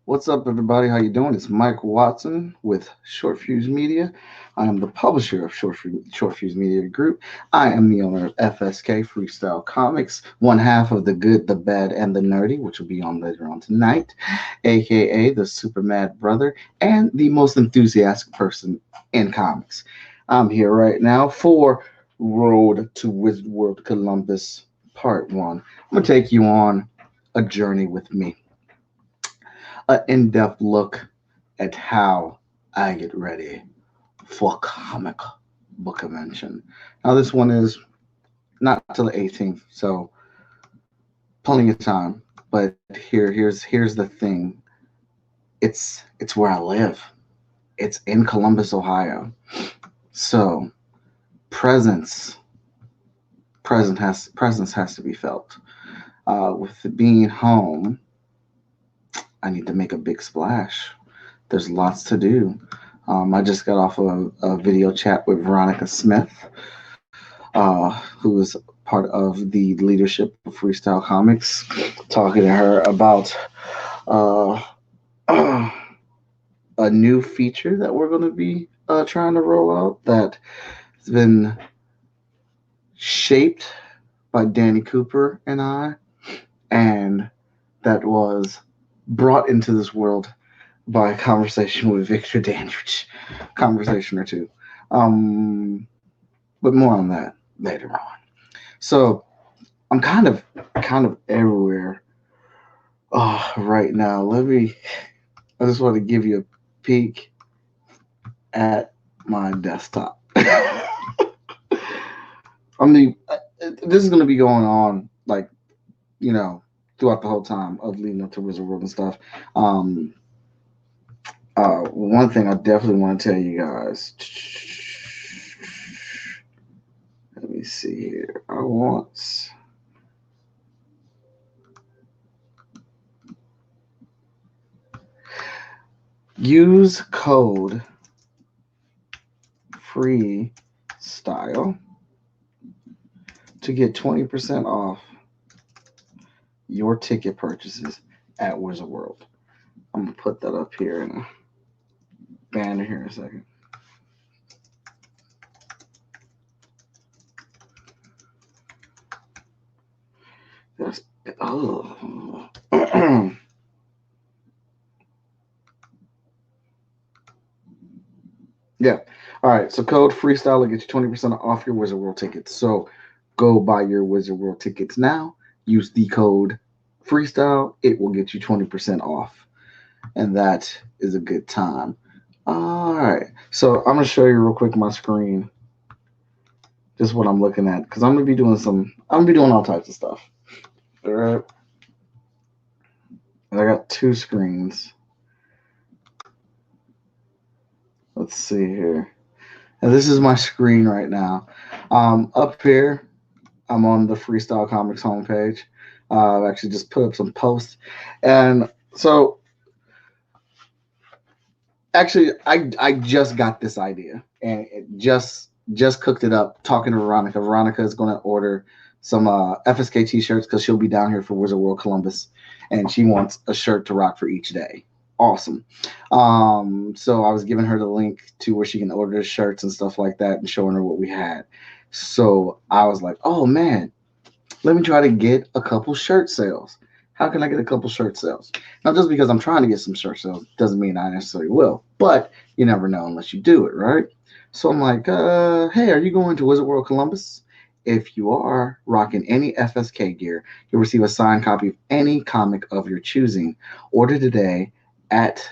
What's up, everybody? How you doing? It's Mike Watson with Short Fuse Media. I am the publisher of Short Fuse Media Group. I am the owner of FSK Freestyle Comics, one half of the good, the bad, and the nerdy, which will be on later on tonight, aka the Super Mad Brother, and the most enthusiastic person in comics. I'm here right now for Road to Wizard World Columbus Part 1. I'm going to take you on a journey with me, an in-depth look at how I get ready for comic book convention. Now this one is not till the 18th, so plenty of time. But here's the thing. It's where I live. It's in Columbus, Ohio. So presence presence has to be felt. With being home, I need to make a big splash. There's lots to do. I just got off a video chat with Veronica Smith, who is part of the leadership of Freestyle Comics, talking to her about uh, a new feature that we're going to be trying to roll out that has been shaped by Danny Cooper and I, and that was brought into this world by a conversation with Victor Dandridge, conversation or two. Um, but more on that later on. So I'm kind of everywhere right now. I just want to give you a peek at my desktop. I mean, this is going to be going on like, you know, throughout the whole time of leading up to Wizard World and stuff. Um, One thing I definitely want to tell you guys. Let me see here. I want. Use code freestyle to get 20% off your ticket purchases at Wizard World. I'm gonna put that up here in a banner here in a second. That's oh. Yeah. All right. So code freestyle will get you 20% off your Wizard World tickets. So go buy your Wizard World tickets now. Use the code freestyle. It will get you 20% off. And that is a good time. All right. So I'm going to show you real quick my screen, just what I'm looking at. Because I'm going to be doing all types of stuff. All right. And I got two screens. Let's see here. And this is my screen right now. Up here, I'm on the Freestyle Comics homepage. I've actually just put up some posts, and so actually, I just got this idea, and it just cooked it up. Talking to Veronica, Veronica is going to order some FSK T-shirts because she'll be down here for Wizard World Columbus, and she wants a shirt to rock for each day. Awesome. So I was giving her the link to where she can order the shirts and stuff like that, and showing her what we had. So I was like, oh man, let me try to get a couple shirt sales. How can I get a couple shirt sales? Now, just because I'm trying to get some shirt sales doesn't mean I necessarily will, but you never know unless you do it, right? So I'm like, hey, are you going to Wizard World Columbus? If you are rocking any FSK gear, you'll receive a signed copy of any comic of your choosing. Order today at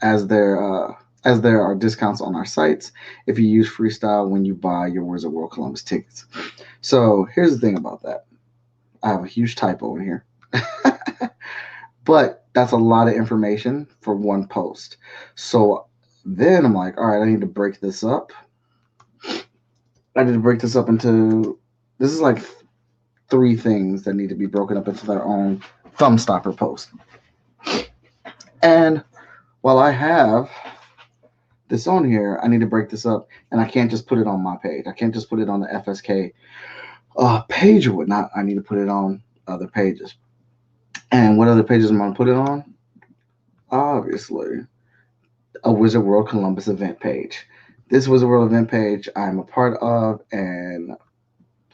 as there as there are discounts on our sites if you use Freestyle when you buy your Wizard World Columbus tickets. So here's the thing about that. I have a huge typo in here. But that's a lot of information for one post. So then I'm like, all right, I need to break this up. I need to break this up into this is like three things that need to be broken up into their own thumb stopper post. And while I have this on here, I need to break this up, and I can't just put it on my page. I can't just put it on the FSK page or whatnot. I need to put it on other pages. And what other pages am I going to put it on? obviously, a Wizard World Columbus event page. This Wizard World event page I'm a part of, and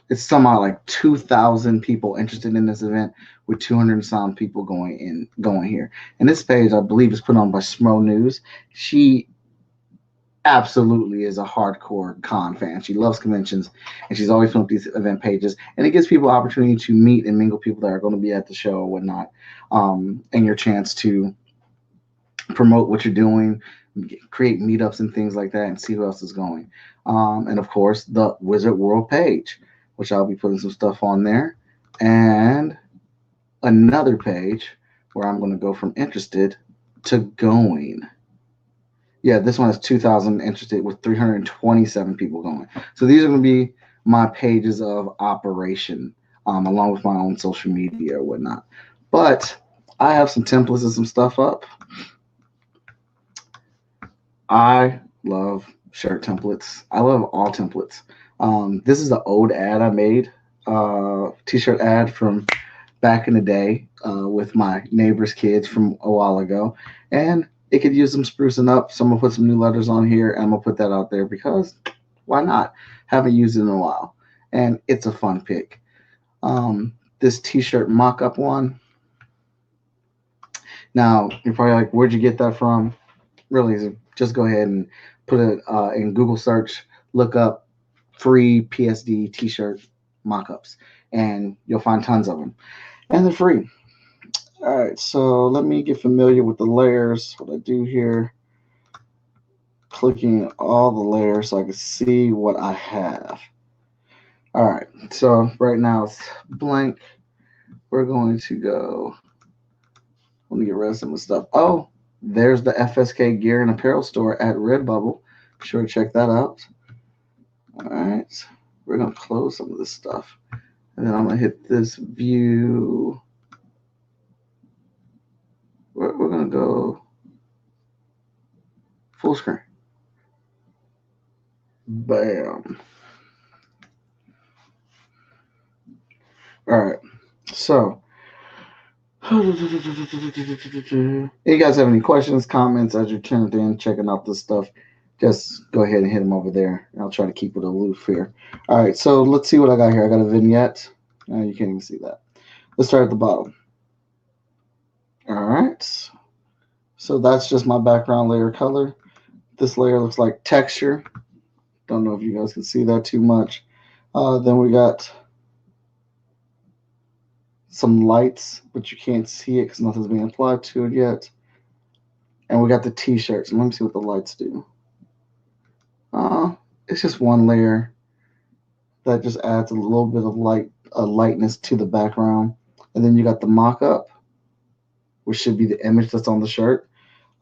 it's somehow like 2,000 people interested in this event, with 200 some people going here. And this page, I believe, is put on by Smo News. She absolutely is a hardcore con fan. She loves conventions, and she's always putting up these event pages. And it gives people opportunity to meet and mingle people that are going to be at the show or whatnot, and your chance to promote what you're doing, create meetups and things like that, and see who else is going. And of course, the Wizard World page, which I'll be putting some stuff on there, and another page where I'm going to go from interested to going. Yeah, this one has 2,000 interested with 327 people going. So these are going to be my pages of operation, along with my own social media or whatnot. But I have some templates and some stuff up. I love shirt templates. I love all templates. This is an old ad I made, t-shirt ad from back in the day, with my neighbor's kids from a while ago, and it could use some sprucing up. So I'm gonna put some new letters on here, and I'm gonna put that out there because why not? Haven't used it in a while, and it's a fun pick. This t-shirt mock-up one. Now you're probably like, where'd you get that from? Really easy. Just go ahead and put it in Google search, look up free PSD t-shirt mock-ups, and you'll find tons of them, and they're free. All right, so let me get familiar with the layers. What I do here, clicking all the layers so I can see what I have. All right, so right now it's blank. We're going to go. Let me get rid of some of the stuff. Oh, there's the FSK Gear and Apparel store at Redbubble. Be sure to check that out. All right, we're gonna close some of this stuff, and then I'm gonna hit this view. We're gonna go full screen. Bam. All right, so. If you guys have any questions, comments as you're tuned in, checking out this stuff, just go ahead and hit them over there. I'll try to keep it aloof here. All right, so let's see what I got here. I got a vignette. You can't even see that. Let's start at the bottom. All right, so that's just my background layer color. This layer looks like texture. Don't know if you guys can see that too much. Then we got some lights, but you can't see it because nothing's being applied to it yet. And we got the t-shirts. Let me see what the lights do. It's just one layer that just adds a little bit of lightness to the background. And then you got the mock-up, which should be the image that's on the shirt.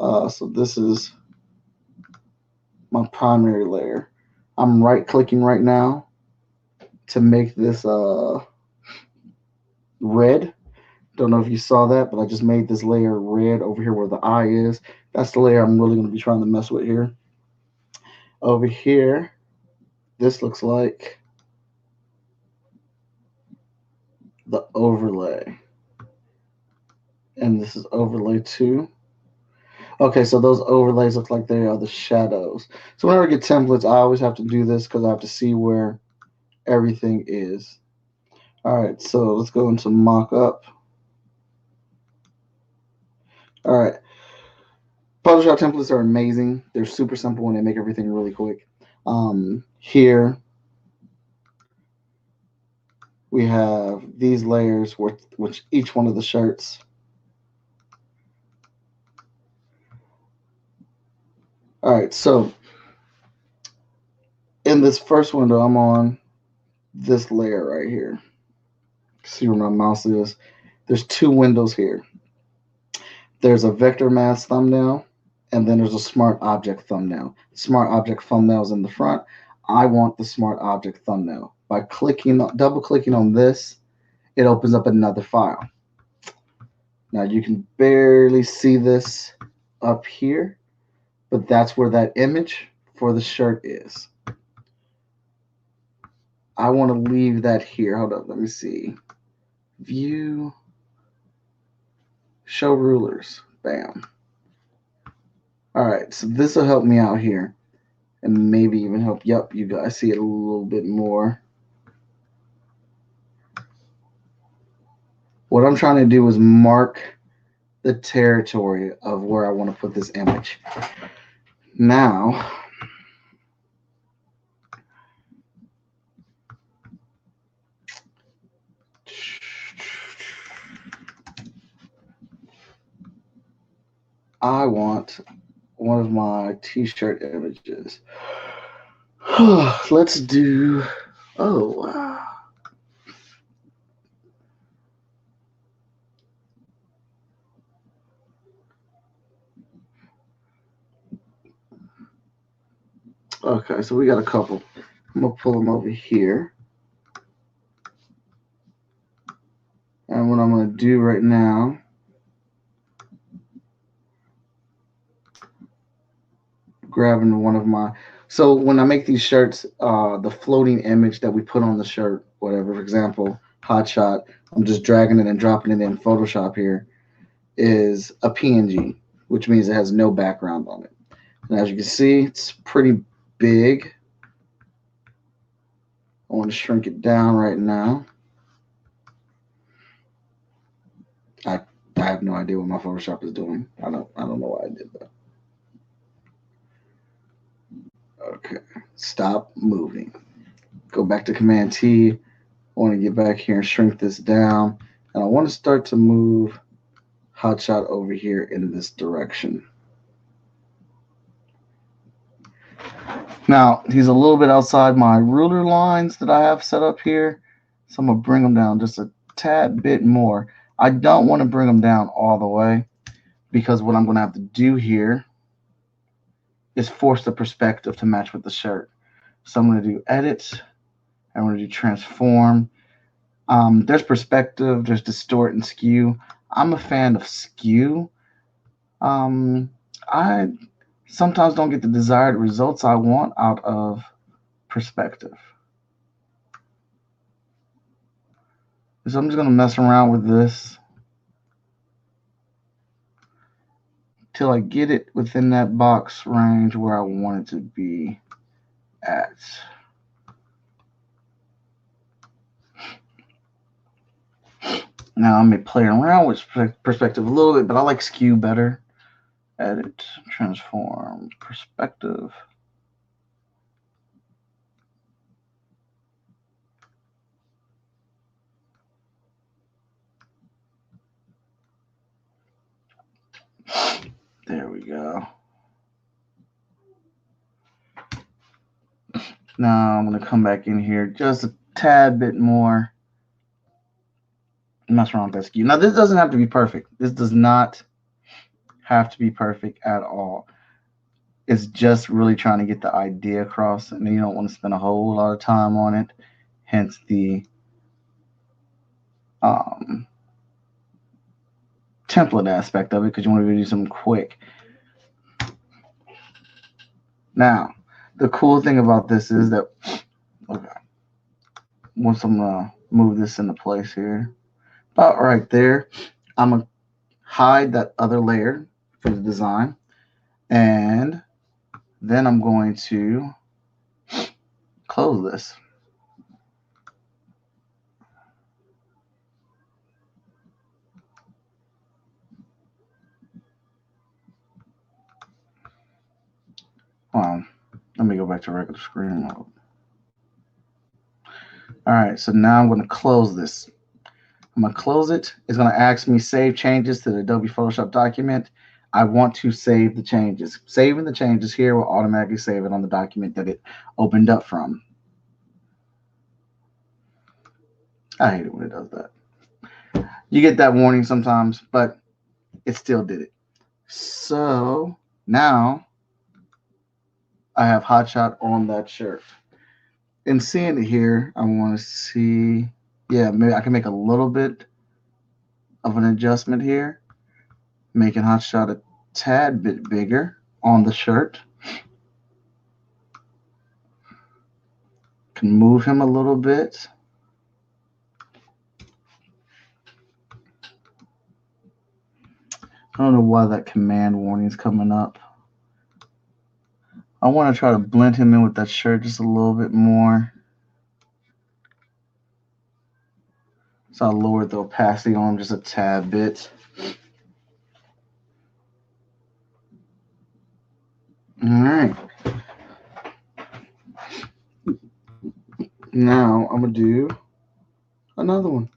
So this is my primary layer. I'm right-clicking right now to make this red. Don't know if you saw that, but I just made this layer red over here where the eye is. That's the layer I'm really going to be trying to mess with here. Over here, this looks like the overlay. And this is overlay 2. Okay, so those overlays look like they are the shadows. So whenever I get templates, I always have to do this because I have to see where everything is. All right, so let's go into mock-up. All right. Photoshop templates are amazing. They're super simple and they make everything really quick. Here we have these layers, which each one of the shirts. All right, so in this first window, I'm on this layer right here. See where my mouse is? There's 2 windows here. There's a vector mask thumbnail, and then there's a smart object thumbnail. Smart object thumbnail is in the front. I want the smart object thumbnail. By double clicking on this, it opens up another file. Now you can barely see this up here, but that's where that image for the shirt is. I want to leave that here. Hold up, let me see. View, show rulers. Bam. All right, so this will help me out here, and maybe even help. Yep, you guys see it a little bit more. What I'm trying to do is mark the territory of where I want to put this image. Now, I want one of my t-shirt images. Let's do, oh, wow. Okay, so we got a couple. I'm gonna pull them over here. And what I'm gonna do right now, grabbing one of my, so when I make these shirts, the floating image that we put on the shirt, whatever, for example, hot shot, I'm just dragging it and dropping it in Photoshop here, is a PNG, which means it has no background on it. And as you can see, it's pretty big. I want to shrink it down right now. I I have no idea what my Photoshop is doing. I don't know why I did that. Okay, stop moving. Go back to Command T. I want to get back here and shrink this down, and I want to start to move Hotshot over here in this direction. Now he's a little bit outside my ruler lines that I have set up here, so I'm gonna bring him down just a tad bit more. I don't want to bring them down all the way because what I'm going to have to do here is force the perspective to match with the shirt. So I'm going to do edit. I'm going to do transform. There's perspective, there's distort and skew. I'm a fan of skew. I sometimes don't get the desired results I want out of perspective. So I'm just going to mess around with this till I get it within that box range where I want it to be at. Now I may play around with perspective a little bit, but I like skew better. Edit, transform, perspective. There we go. Now I'm going to come back in here just a tad bit more. Mess around with that skew. Now this doesn't have to be perfect. This does not have to be perfect at all. It's just really trying to get the idea across, and you don't want to spend a whole lot of time on it. Hence the template aspect of it, because you want to do something quick. Now, the cool thing about this is that, okay, once I'm going to move this into place here, about right there, I'm going to hide that other layer for the design, and then I'm going to close this. Let me go back to regular screen mode. All right, so now I'm going to close this. I'm going to close it. It's going to ask me save changes to the Adobe Photoshop document. I want to save the changes. Saving the changes here will automatically save it on the document that it opened up from. I hate it when it does that. You get that warning sometimes, but it still did it. So now I have Hotshot on that shirt. In seeing it here, I want to see, yeah, maybe I can make a little bit of an adjustment here, making Hotshot a tad bit bigger on the shirt. Can move him a little bit. I don't know why that command warning is coming up. I want to try to blend him in with that shirt just a little bit more. So I'll lower the opacity on him just a tad bit. All right. Now I'm going to do another one.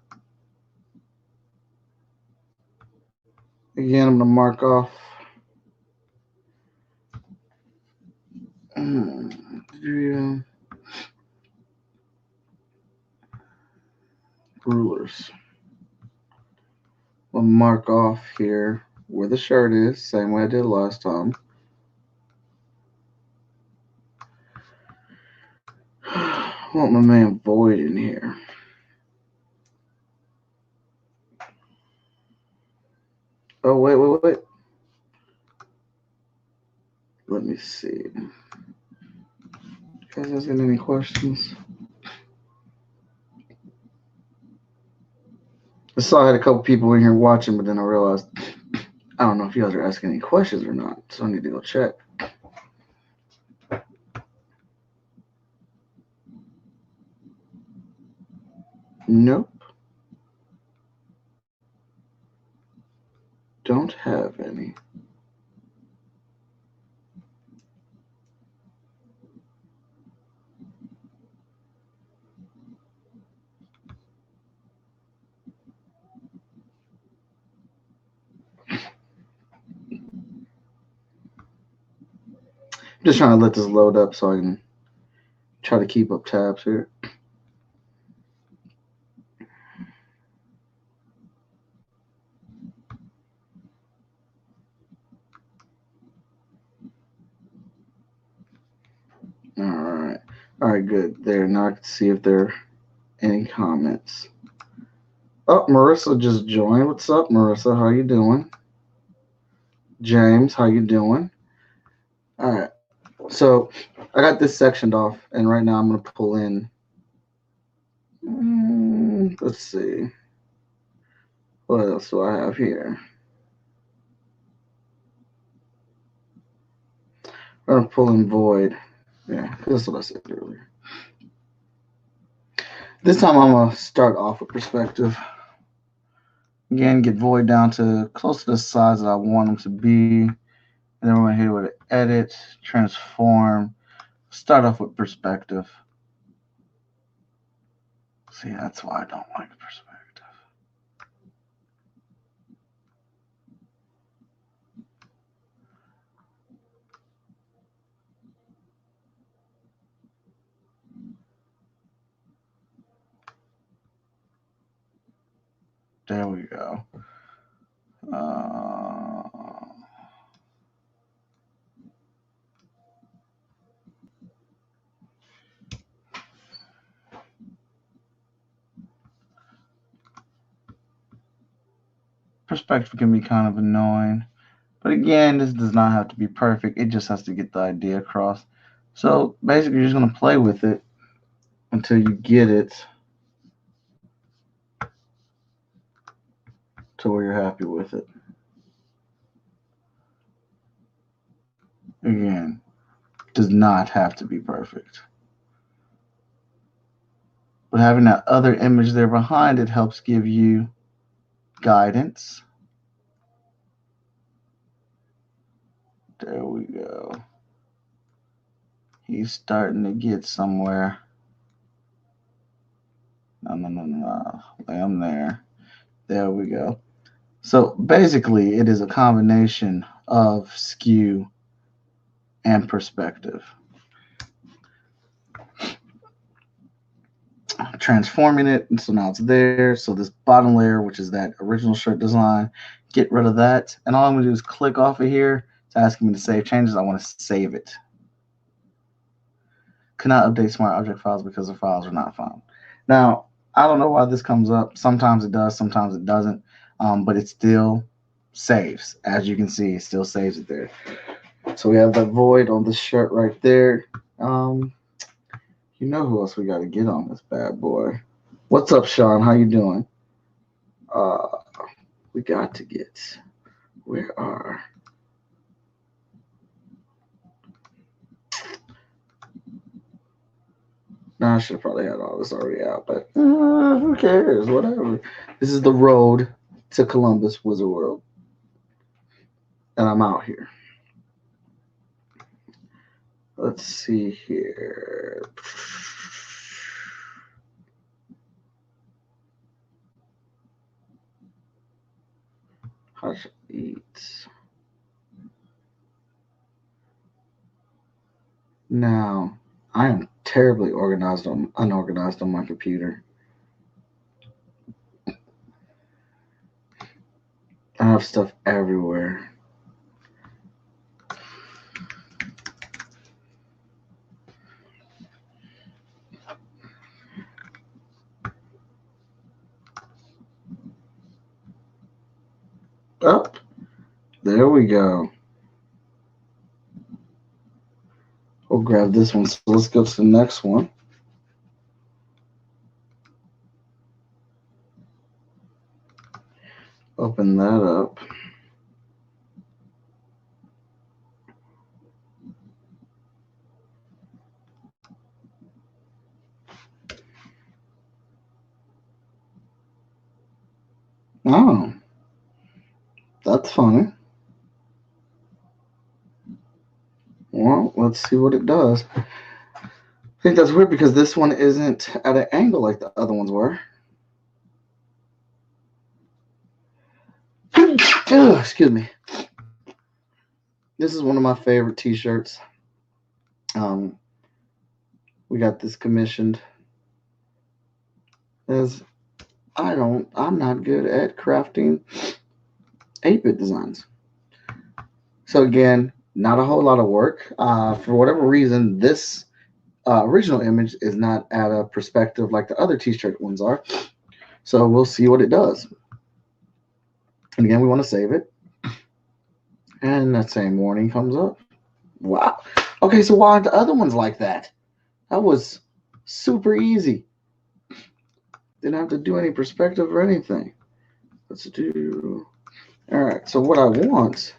Again, I'm going to mark off rulers. We'll mark off here where the shirt is, same way I did last time. I want my man Void in here. Oh, wait. Let me see. You guys asking any questions? I saw I had a couple people in here watching, but then I realized I don't know if you guys are asking any questions or not, so I need to go check. Nope. Don't have any. I'm just trying to let this load up so I can try to keep up tabs here. All right, good. There, now I can see if there are any comments. Oh, Marissa just joined. What's up, Marissa? How you doing? James, how you doing? All right. So I got this sectioned off, and right now I'm going to pull in. Let's see. What else do I have here? I'm going to pull in Void. Yeah, that's what I said earlier. This time I'm going to start off with perspective. Again, get Void down to close to the size that I want them to be. And then we're going to hit it with edit, transform, start off with perspective. See, that's why I don't like perspective. There we go. Perspective can be kind of annoying. But again, this does not have to be perfect. It just has to get the idea across. So basically, you're just going to play with it until you get it to where you're happy with it. Again, does not have to be perfect. But having that other image there behind it helps give you guidance. There we go. He's starting to get somewhere. No. Lay him there. There we go. So basically, it is a combination of skew and perspective. Transforming it, and so now it's there. So this bottom layer, which is that original shirt design, get rid of that. And all I'm going to do is click off of here. It's asking me to save changes. I want to save it. Cannot update smart object files because the files are not found. Now, I don't know why this comes up. Sometimes it does, sometimes it doesn't. But it still saves. As you can see, it still saves it there. So we have that void on the shirt right there. You know who else we got to get on this bad boy. What's up, Sean? How you doing? We got to get. Where are? Nah, I should have probably had all this already out, but who cares? Whatever. This is the road to Columbus Wizard World, and I'm out here. Let's see here. How should I eat? Now, I am terribly unorganized on my computer. I have stuff everywhere. Oh, there we go. We'll grab this one. So let's go to the next one. Open that up. Oh, that's funny. Well, let's see what it does. I think that's weird because this one isn't at an angle like the other ones were. Excuse me. This is one of my favorite t-shirts. We got this commissioned. As I'm not good at crafting 8-bit designs. So again, not a whole lot of work. For whatever reason, this original image is not at a perspective like the other t-shirt ones are. So we'll see what it does. And again, we want to save it. And that same warning comes up. Wow. Okay, so why aren't the other ones like that? That was super easy. Didn't have to do any perspective or anything. Let's do... All right, so what I want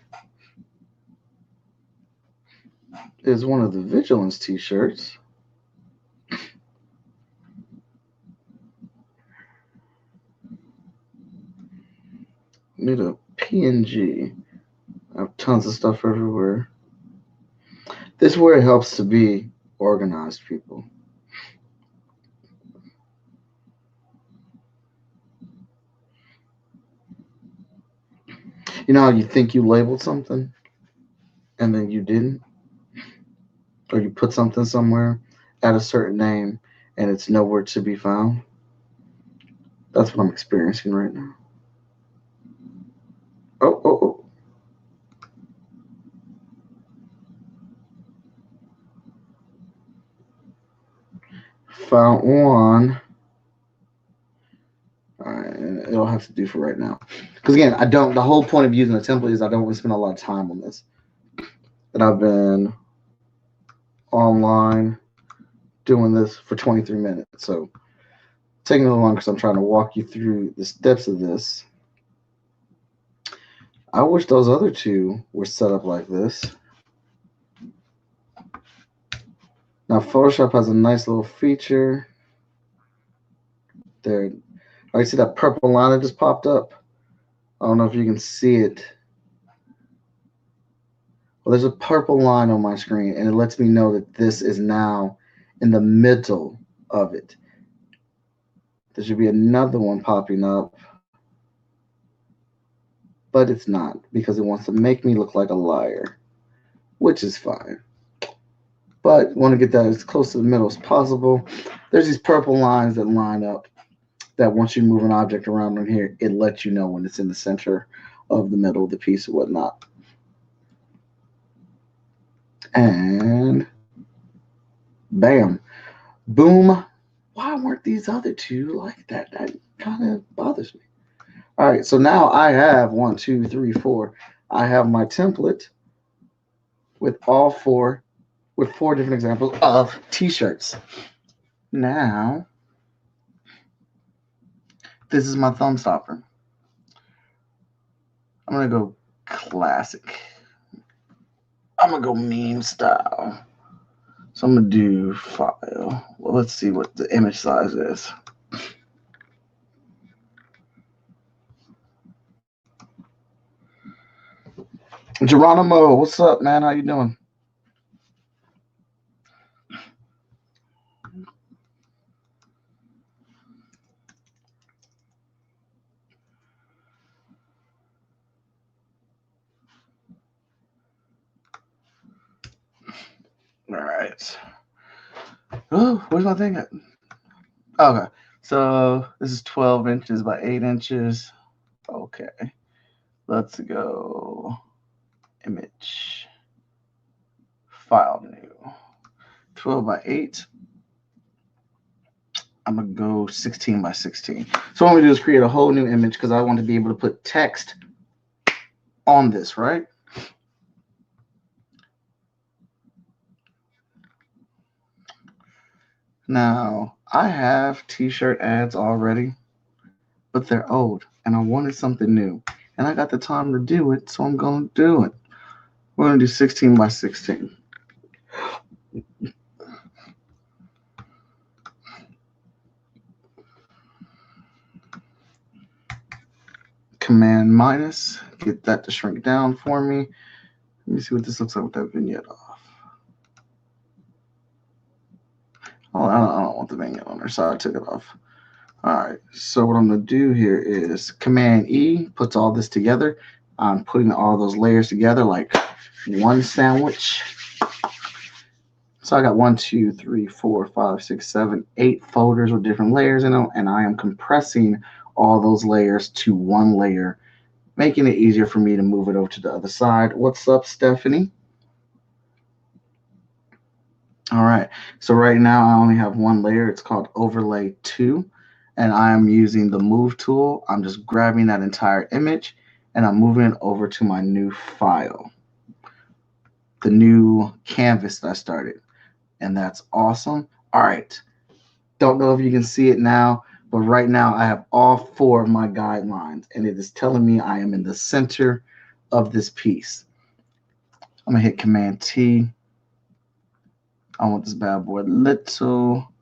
is one of the Vigilance t-shirts. Need a PNG. I have tons of stuff everywhere. This is where it helps to be organized, people. You know how you think you labeled something and then you didn't? Or you put something somewhere at a certain name and it's nowhere to be found? That's what I'm experiencing right now. Oh. Found one. All right, it'll have to do for right now. Because again, the whole point of using a template is I don't want to spend a lot of time on this. And I've been online doing this for 23 minutes. So taking a little longer because I'm trying to walk you through the steps of this. I wish those other two were set up like this. Now Photoshop has a nice little feature. There. Oh, you see that purple line that just popped up? I don't know if you can see it. Well, there's a purple line on my screen, and it lets me know that this is now in the middle of it. There should be another one popping up, but it's not because it wants to make me look like a liar, which is fine. But want to get that as close to the middle as possible. There's these purple lines that line up that once you move an object around in here, it lets you know when it's in the center of the middle of the piece or whatnot. And bam, boom. Why weren't these other two like that? That kind of bothers me. All right, so now I have 1, 2, 3, 4. I have my template with four different examples of t-shirts. Now, this is my thumb stopper. I'm gonna go classic. I'm gonna go meme style. So I'm going to do file. Well, let's see what the image size is. Geronimo, what's up, man? How you doing? All right. Oh, where's my thing at? Okay. So this is 12 inches by 8 inches. Okay. Let's go image. File new. 12 by 8. I'm going to go 16 by 16. So what I'm going to do is create a whole new image because I want to be able to put text on this, right? Now, I have t-shirt ads already, but they're old, and I wanted something new. And I got the time to do it, so I'm going to do it. We're going to do 16 by 16. Command minus, get that to shrink down for me. Let me see what this looks like with that vignette off. Oh, I don't want the vignette on there, so I took it off. All right, so what I'm going to do here is Command E puts all this together. I'm putting all those layers together like one sandwich. So I got 1, 2, 3, 4, 5, 6, 7, 8 folders with different layers in them, and I am compressing all those layers to one layer, making it easier for me to move it over to the other side. What's up, Stephanie? All right, so right now I only have one layer. It's called Overlay 2, and I am using the Move tool. I'm just grabbing that entire image, and I'm moving it over to my new file, the new canvas that I started, and that's awesome. All right, don't know if you can see it now, but right now I have all 4 of my guidelines, and it is telling me I am in the center of this piece. I'm going to hit Command T. I want this bad boy a little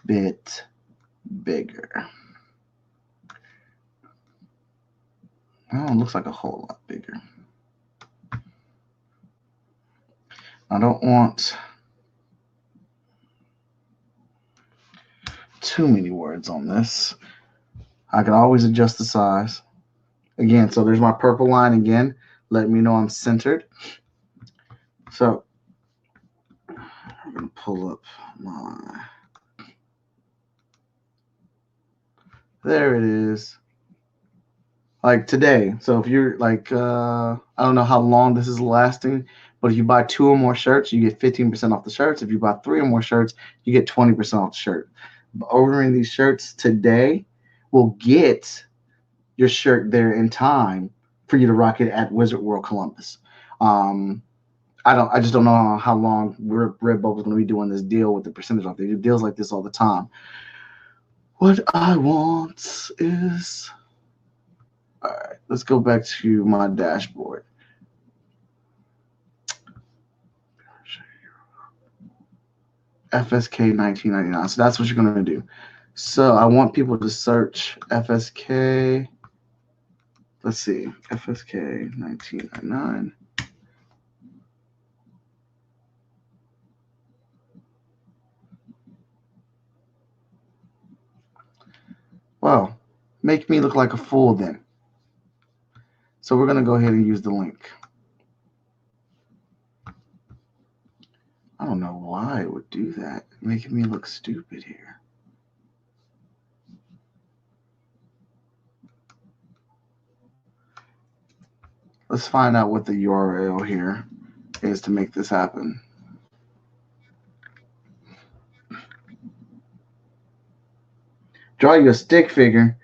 bit bigger. Oh, it looks like a whole lot bigger. I don't want too many words on this. I can always adjust the size. Again, so there's my purple line again, letting me know I'm centered. So I'm going to pull up my... There it is. Like today. So if you're like, I don't know how long this is lasting, but if you buy 2 or more shirts, you get 15% off the shirts. If you buy 3 or more shirts, you get 20% off the shirt. But ordering these shirts today will get your shirt there in time for you to rock it at Wizard World Columbus. I just don't know how long Redbubble is going to be doing this deal with the percentage off. They do deals like this all the time. What I want is... All right, let's go back to my dashboard. FSK 1999. So that's what you're going to do. So I want people to search FSK. Let's see, FSK 1999. Well, make me look like a fool then. So we're going to go ahead and use the link. I don't know why it would do that, making me look stupid here. Let's find out what the URL here is to make this happen. Draw you a stick figure.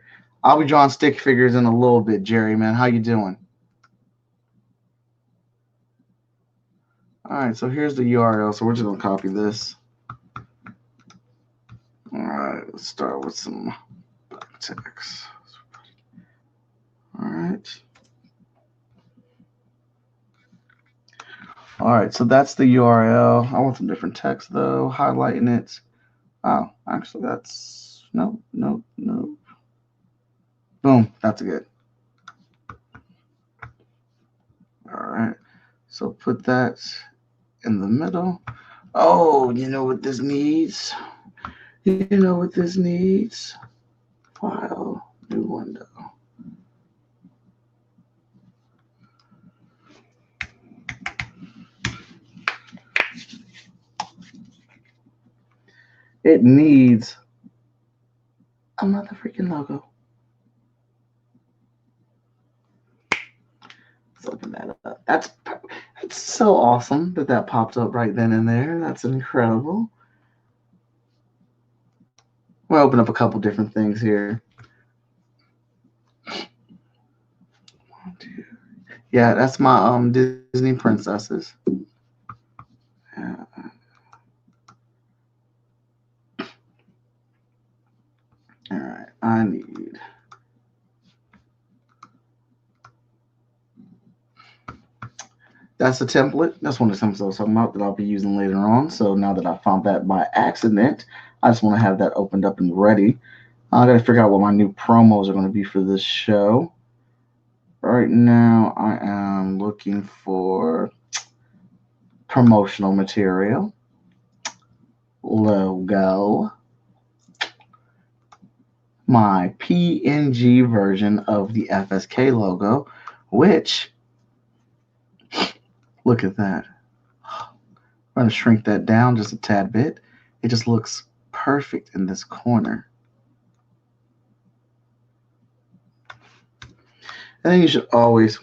I'll be drawing stick figures in a little bit, Jerry, man. How you doing? All right, so here's the URL. So we're just going to copy this. All right, let's start with some text. All right. All right, so that's the URL. I want some different text though, highlighting it. Oh, actually, that's no, no, no. Boom, that's good. All right, so put that in the middle. Oh, you know what this needs? You know what this needs? File, new window. It needs a mother freaking logo. Let's open that up. That's so awesome that that popped up right then and there. That's incredible. We'll open up a couple different things here. Yeah, that's my Disney princesses. Uh, all right, I need. That's a template. That's one of the templates I was talking about that I'll be using later on. So now that I found that by accident, I just want to have that opened up and ready. I got to figure out what my new promos are going to be for this show. Right now, I am looking for promotional material, logo, my PNG version of the FSK logo, which, look at that. I'm going to shrink that down just a tad bit. It just looks perfect in this corner. And then you should always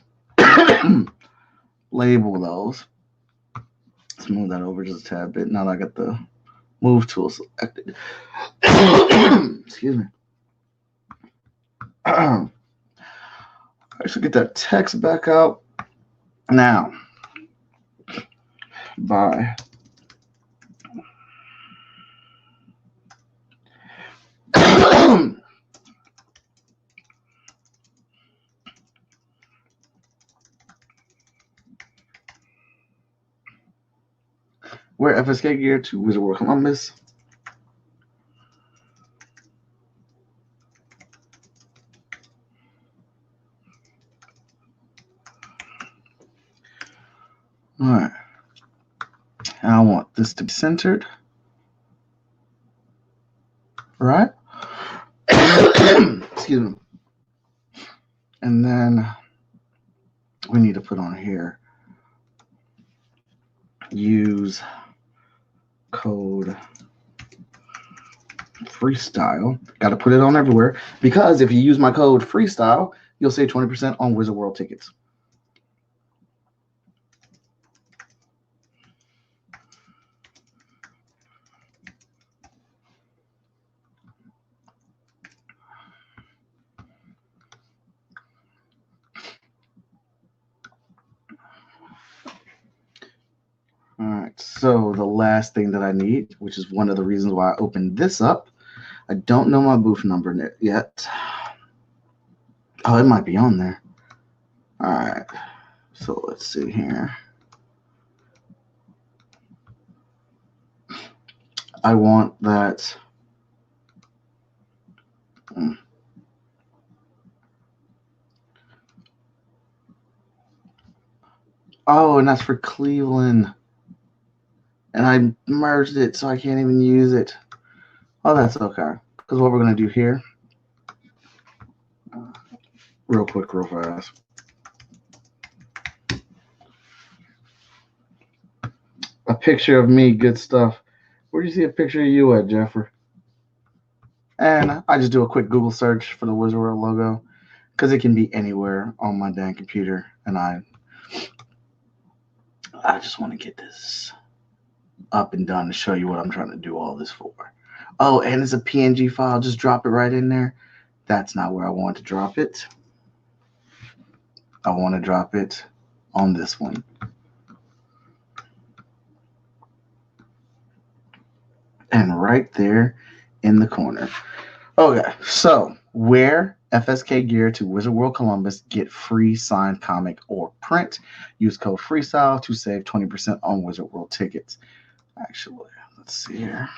label those. Let's move that over just a tad bit. Now that I got the move tool selected. Excuse me. I should get that text back out. Now, by wear FSK gear to Wizard World Columbus. All right. I want this to be centered. Right? Excuse me. And then we need to put on here use code freestyle. Got to put it on everywhere because if you use my code freestyle, you'll save 20% on Wizard World tickets. All right, so the last thing that I need, which is one of the reasons why I opened this up, I don't know my booth number yet. Oh, it might be on there. All right, so let's see here. I want that. Oh, and that's for Cleveland. And I merged it, so I can't even use it. Oh, that's okay. Because what we're going to do here, real quick, real fast. A picture of me, good stuff. Where do you see a picture of you at, Jeffrey? And I just do a quick Google search for the Wizard World logo because it can be anywhere on my damn computer. And I just want to get this up and done to show you what I'm trying to do all this for. Oh, and it's a PNG file. Just drop it right in there. That's not where I want to drop it. I want to drop it on this one. And right there in the corner. Okay, so where FSK gear to Wizard World Columbus. Get free signed comic or print. Use code freestyle to save 20% on Wizard World tickets. Actually, let's see here.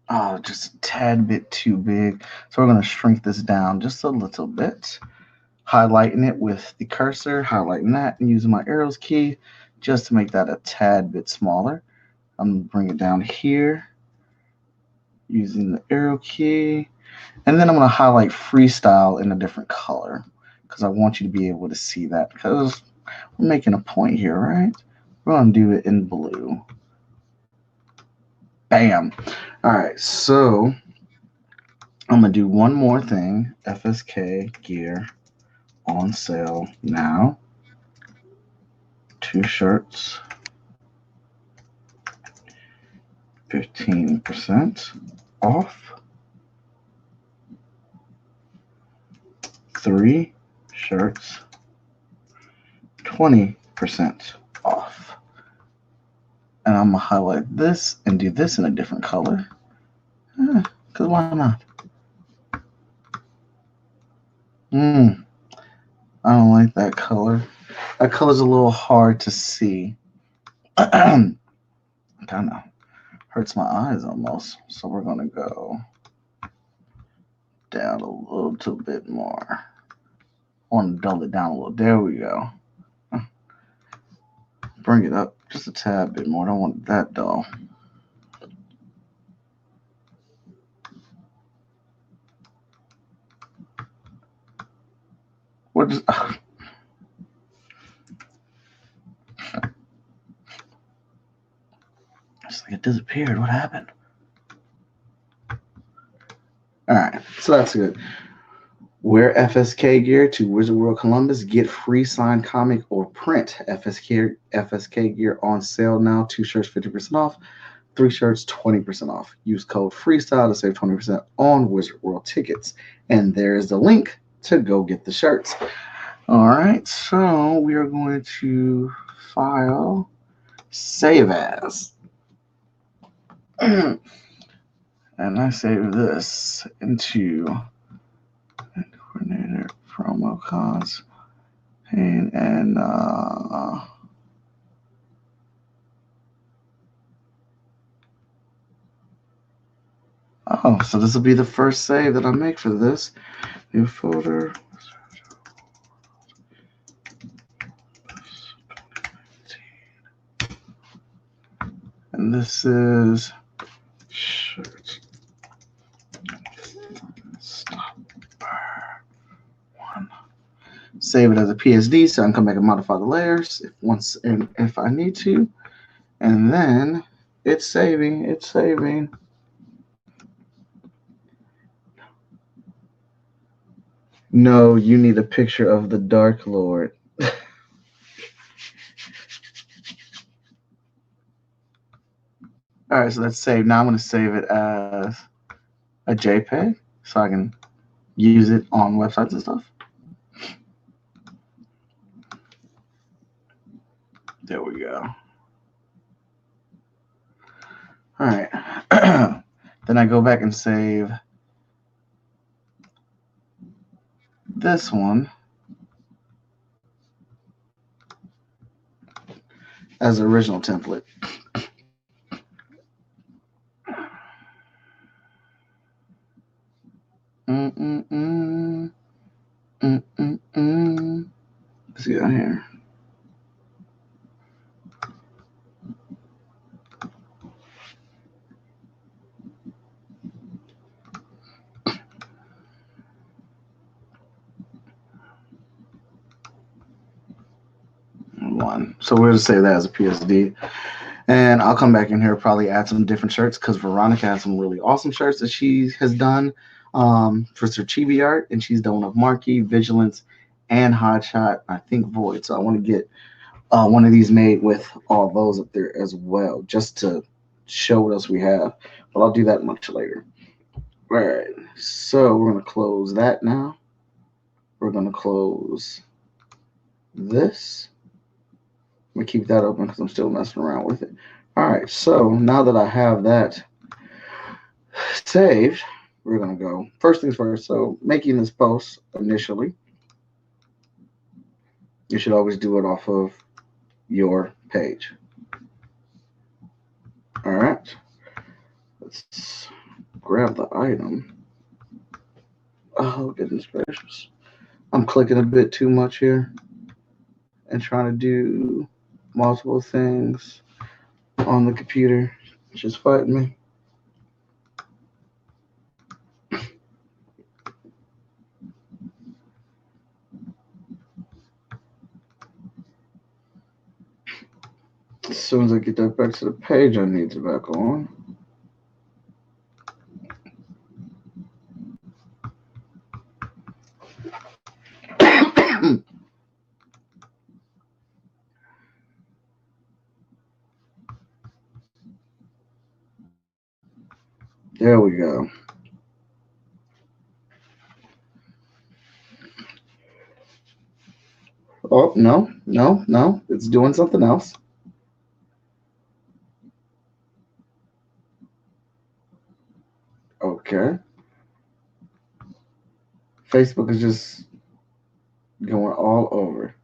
Oh, just a tad bit too big. So we're going to shrink this down just a little bit. Highlighting it with the cursor, highlighting that, and using my arrows key just to make that a tad bit smaller. I'm going to bring it down here using the arrow key. And then I'm going to highlight freestyle in a different color because I want you to be able to see that because we're making a point here, right? We're going to do it in blue. Bam. All right, so I'm going to do one more thing. FSK gear on sale now. 2 shirts, 15% off. 3 shirts, 20% off. And I'm going to highlight this and do this in a different color. Because why not? I don't like that color. That color's a little hard to see. Kind of hurts my eyes almost. So we're going to go down a little bit more. I want to dull it down a little. There we go. Bring it up just a tad bit more. I don't want it that dull. What is... It's like it disappeared. What happened? All right, so that's good. Wear FSK gear to Wizard World Columbus. Get free signed comic or print. FSK gear on sale now. 2 shirts, 50% off. 3 shirts, 20% off. Use code freestyle to save 20% on Wizard World tickets. And there's the link to go get the shirts. All right, so we are going to file, save as. And I save this into coordinator promo costs and oh, so this will be the first save that I make for this new folder. And this is shirt. Stop. 1. Save it as a PSD so I can come back and modify the layers if I need to. And then it's saving. No, you need a picture of the Dark Lord. All right, so that's saved. Now I'm going to save it as a JPEG so I can use it on websites and stuff. There we go. All right. Then I go back and save this one as original template. Let's get on here. So we're going to save that as a PSD. And I'll come back in here, probably add some different shirts because Veronica has some really awesome shirts that she has done for Sir Chibi art. And she's done one of Marky, Vigilance, and Hotshot, I think Void. So I want to get one of these made with all those up there as well, just to show what else we have. But I'll do that much later. All right. So we're going to close that now. We're going to close this. I'm going to keep that open because I'm still messing around with it. All right, so now that I have that saved, we're going to go. First things first, so making this post initially, you should always do it off of your page. All right, let's grab the item. Oh, goodness gracious. I'm clicking a bit too much here and trying to do multiple things on the computer. It's just fighting me. As soon as I get that back to the page, I need it back on. There we go. Oh, no. It's doing something else. Okay. Facebook is just going all over.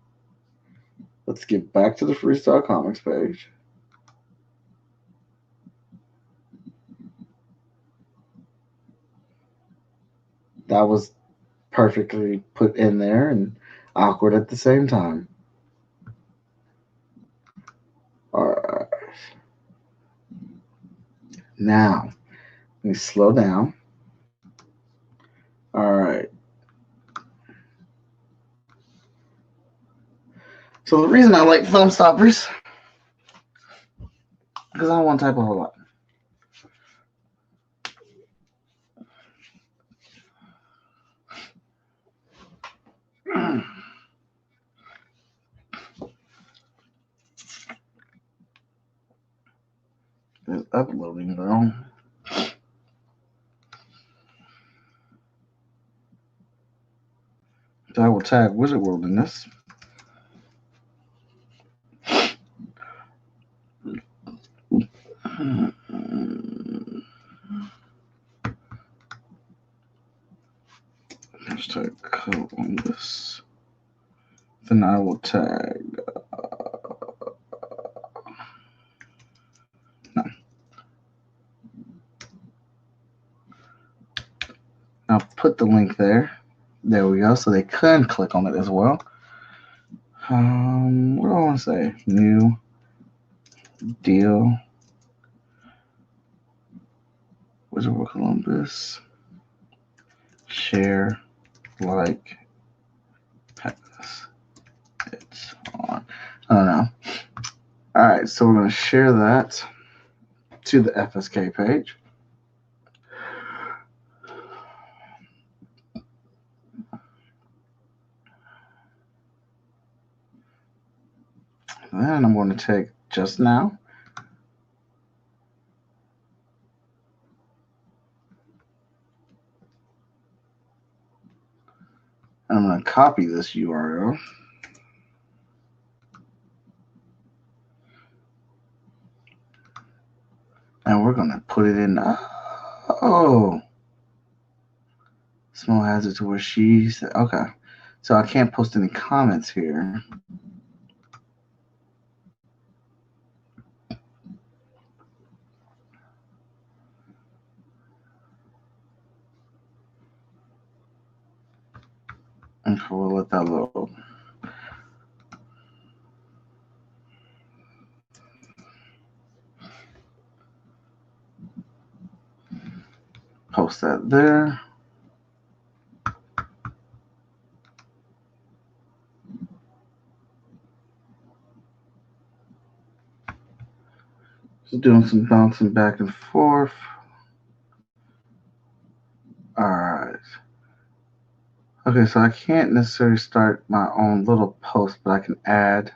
Let's get back to the Freestyle Comics page. That was perfectly put in there and awkward at the same time. All right. Now, let me slow down. All right. So the reason I like film stoppers, because I don't want to type a whole lot. It's uploading though. So I will tag Wizard World in this. Hashtag code on this. Then I will tag. No. I'll put the link there. There we go. So they can click on it as well. What do I want to say? New deal. Wizard World Columbus. Share, like, pass. It's on. I don't know. All right, so we're going to share that to the FSK page. Then I'm going to take just now. And I'm going to copy this URL. And we're going to put it in. Oh. Small hazard to where she said, okay. So I can't post any comments here. And we'll let that load. Post that there. Just doing some bouncing back and forth. All right. Okay, so I can't necessarily start my own little post, but I can add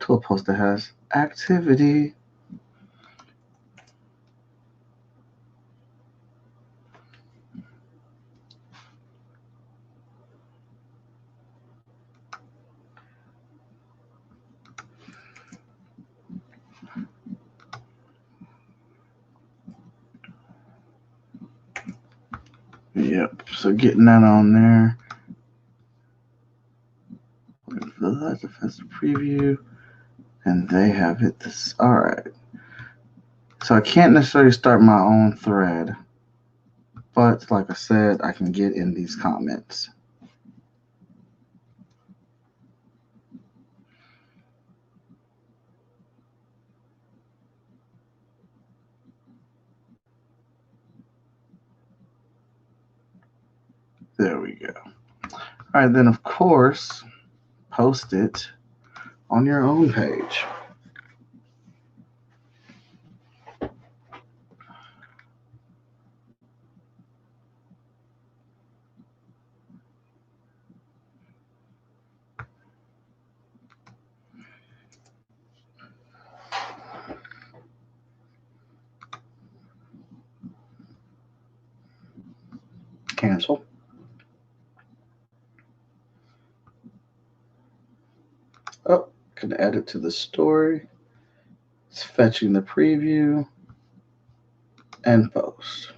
to a post that has activity. Yep. So getting that on there. Looking for that defensive preview. And they have it this. All right. So I can't necessarily start my own thread. But like I said, I can get in these comments. There we go. All right, then of course, post it on your own page. Cancel. Oh, can add it to the story. It's fetching the preview and post.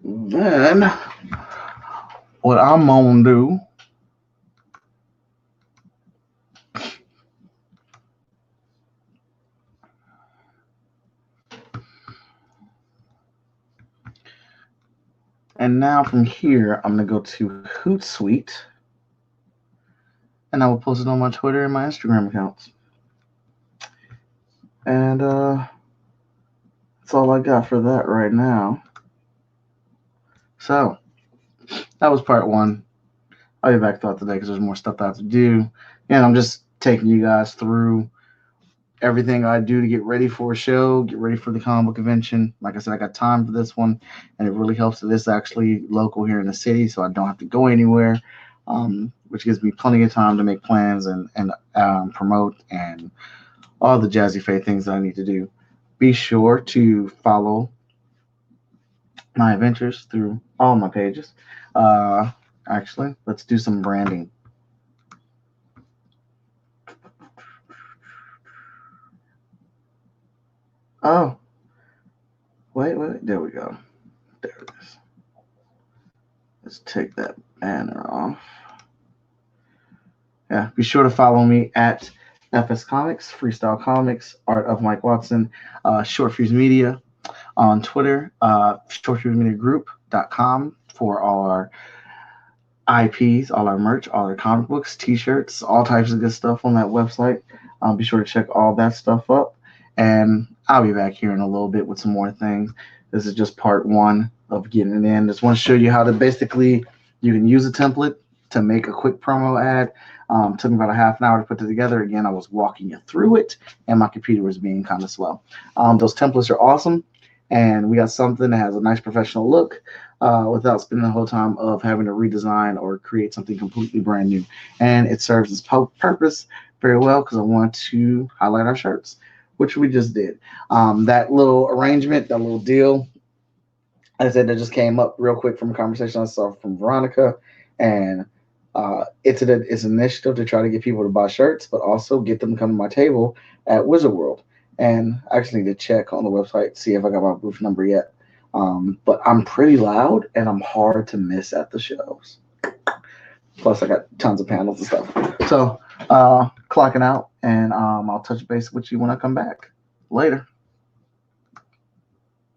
Then what I'm gonna do and now from here I'm gonna go to Hootsuite and I will post it on my Twitter and my Instagram accounts. And that's all I got for that right now. So that was part one. I'll be back throughout the day because there's more stuff that I have to do. And I'm just taking you guys through everything I do to get ready for a show, get ready for the comic book convention. Like I said, I got time for this one, and it really helps that it's actually local here in the city, so I don't have to go anywhere, which gives me plenty of time to make plans and promote and all the jazzy fay things that I need to do. Be sure to follow my adventures through all my pages. Actually, let's do some branding. Oh, wait, there we go. There it is. Let's take that banner off. Yeah, be sure to follow me at FS Comics, Freestyle Comics, Art of Mike Watson, Short Fuse Media on Twitter, shortfusemediagroup.com for all our IPs, all our merch, all our comic books, t-shirts, all types of good stuff on that website. Be sure to check all that stuff up. And I'll be back here in a little bit with some more things. This is just part one of getting it in. Just want to show you how to basically, you can use a template to make a quick promo ad. Took me about a half an hour to put it together. Again, I was walking you through it, and my computer was being kind of slow. Those templates are awesome, and we got something that has a nice professional look without spending the whole time of having to redesign or create something completely brand new. And it serves its purpose very well because I want to highlight our shirts, which we just did. That little arrangement, that little deal, as I said, that just came up real quick from a conversation I saw from Veronica, and it's an initiative to try to get people to buy shirts, but also get them to come to my table at Wizard World. And I actually need to check on the website to see if I got my booth number yet. But I'm pretty loud and I'm hard to miss at the shows. Plus, I got tons of panels and stuff. So, clocking out, and I'll touch base with you when I come back. Later.